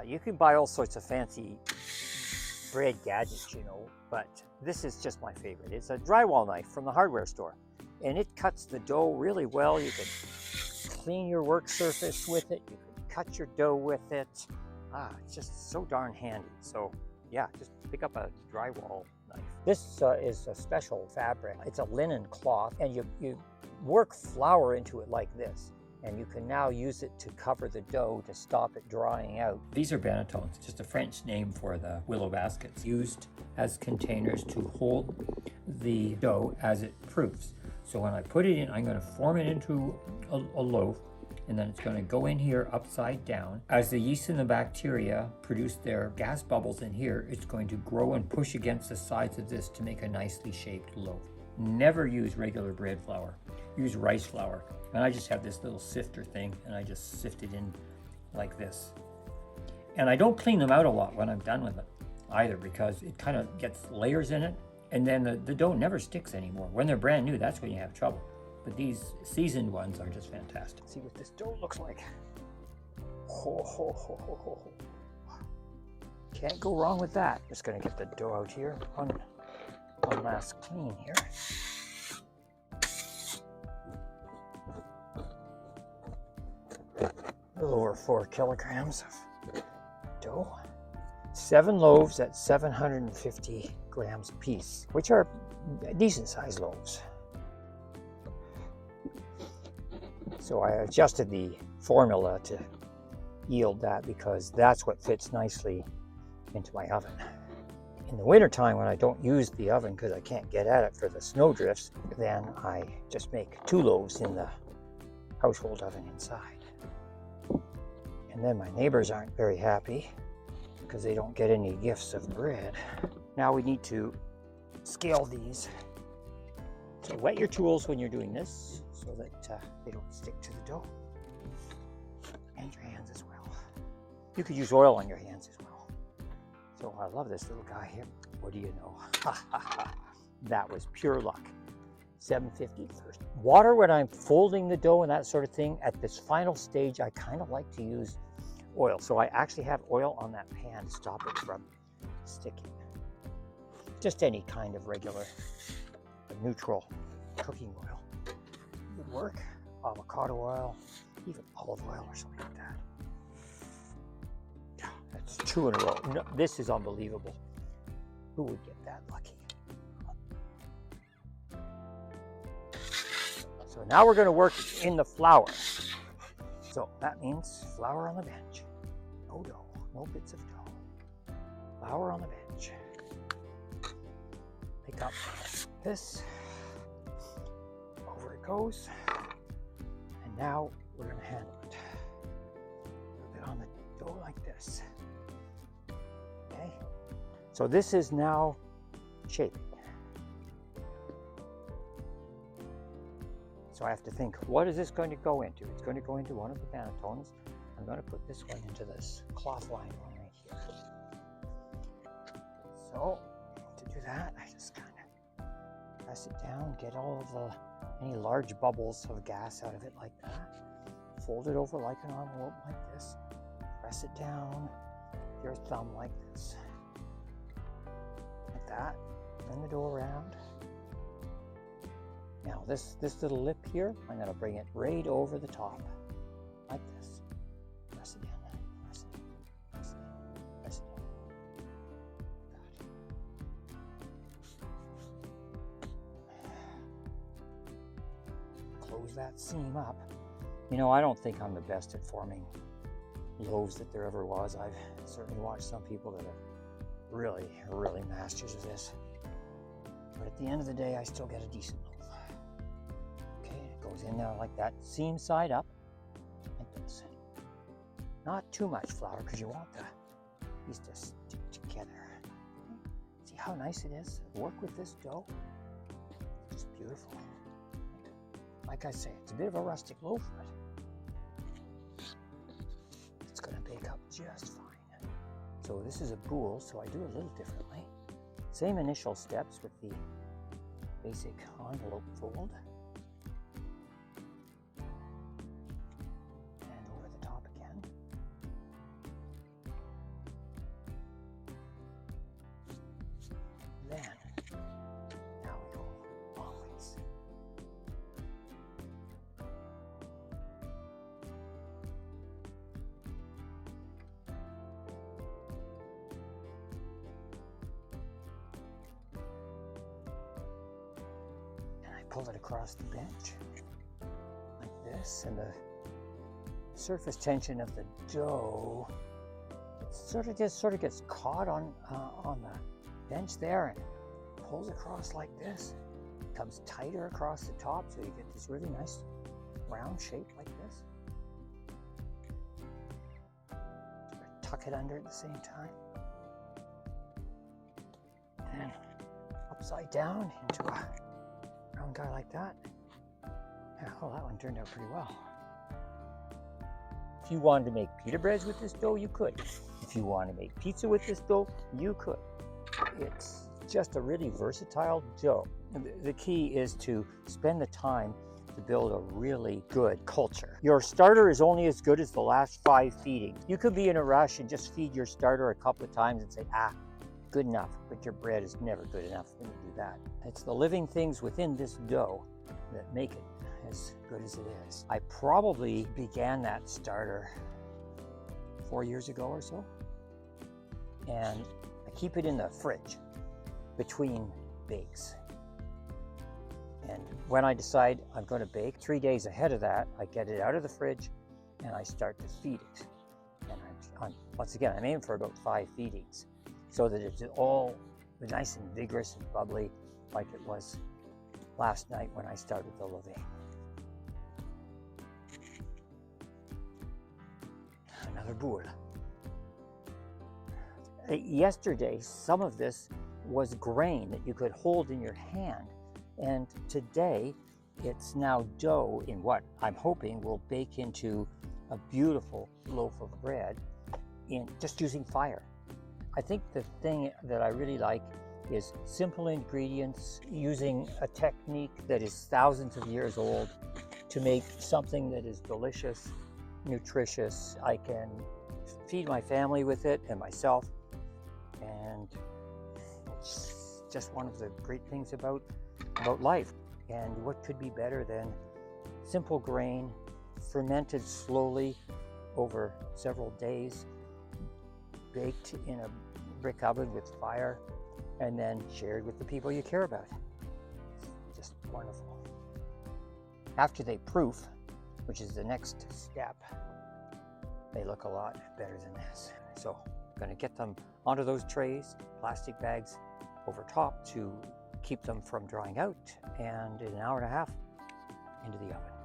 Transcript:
You can buy all sorts of fancy bread gadgets, you know, but this is just my favorite. It's a drywall knife from the hardware store, and it cuts the dough really well. You can clean your work surface with it. You can cut your dough with it. It's just so darn handy. So yeah, just pick up a drywall knife. This is a special fabric. It's a linen cloth, and you work flour into it like this, and you can now use it to cover the dough to stop it drying out. These are bannetons, just a French name for the willow baskets used as containers to hold the dough as it proofs. So when I put it in, I'm going to form it into a loaf, and then it's going to go in here upside down. As the yeast and the bacteria produce their gas bubbles in here, it's going to grow and push against the sides of this to make a nicely shaped loaf. Never use regular bread flour. Use rice flour. And I just have this little sifter thing, and I just sift it in like this. And I don't clean them out a lot when I'm done with it either, because it kind of gets layers in it, and then the dough never sticks anymore. When they're brand new, that's when you have trouble. But these seasoned ones are just fantastic. See what this dough looks like. Ho, ho, ho, ho, ho. Can't go wrong with that. Just gonna get the dough out here. One last clean here. A little over 4 kilograms of dough. 7 loaves at 750 grams a piece, which are decent sized loaves. So I adjusted the formula to yield that, because that's what fits nicely into my oven. In the wintertime, when I don't use the oven because I can't get at it for the snow drifts, then I just make 2 loaves in the household oven inside. And then my neighbors aren't very happy because they don't get any gifts of bread. Now we need to scale these. So wet your tools when you're doing this so that they don't stick to the dough. And your hands as well. You could use oil on your hands as well. So I love this little guy here. What do you know? That was pure luck. 750 first. Water when I'm folding the dough and that sort of thing. At this final stage, I kind of like to use oil. So I actually have oil on that pan to stop it from sticking. Just any kind of regular, neutral cooking oil would work. Avocado oil, even olive oil or something like that. Yeah, that's 2 in a row. No, this is unbelievable. Who would get that lucky? So now we're going to work in the flour. So that means flour on the bench. No dough, no bits of dough. Flour on the bench. Pick up this. Over it goes. And now we're going to handle it. Put it on the dough like this. Okay. So this is now shaping. So I have to think, what is this going to go into? It's going to go into one of the bannetons. I'm going to put this one into this cloth lined one right here. So to do that, I just kind of press it down, get all of any large bubbles of gas out of it like that. Fold it over like an envelope like this. Press it down with your thumb like this. Like that. Turn the dough around. Now this little lip here, I'm going to bring it right over the top, like this. Press it in, press it in, press it in, press it in. Close that seam up. You know, I don't think I'm the best at forming loaves that there ever was. I've certainly watched some people that are really, really masters of this. But at the end of the day, I still get a decent loaf. Goes in there like that, seam side up, like this. Not too much flour because you want these to stick together. See how nice it is? Work with this dough. It's just beautiful. Like I say, it's a bit of a rustic loaf, but it's going to bake up just fine. So this is a boule, so I do a little differently. Same initial steps with the basic envelope fold. pull it across the bench like this, and the surface tension of the dough sort of gets caught on the bench there and pulls across like this. It comes tighter across the top, so you get this really nice round shape like this. Tuck it under at the same time. And upside down into a round guy like that. Yeah, well, that one turned out pretty well. If you wanted to make pita breads with this dough, you could. If you want to make pizza with this dough, you could. It's just a really versatile dough. The key is to spend the time to build a really good culture. Your starter is only as good as the last 5 feedings. You could be in a rush and just feed your starter a couple of times and say, good enough, but your bread is never good enough when you do that. It's the living things within this dough that make it as good as it is. I probably began that starter 4 years ago or so, and I keep it in the fridge between bakes. And when I decide I'm going to bake, 3 days ahead of that, I get it out of the fridge and I start to feed it. And once again, I'm aiming for about 5 feedings so that it's all nice and vigorous and bubbly like it was last night when I started the levee. Another boule. Yesterday, some of this was grain that you could hold in your hand. And today, it's now dough in what I'm hoping will bake into a beautiful loaf of bread in just using fire. I think the thing that I really like is simple ingredients, using a technique that is thousands of years old to make something that is delicious, nutritious. I can feed my family with it and myself, and it's just one of the great things about life. And what could be better than simple grain fermented slowly over several days, baked in a brick oven with fire, and then shared with the people you care about. It's just wonderful. After they proof, which is the next step, they look a lot better than this. So I'm going to get them onto those trays, plastic bags over top to keep them from drying out, and in an hour and a half into the oven.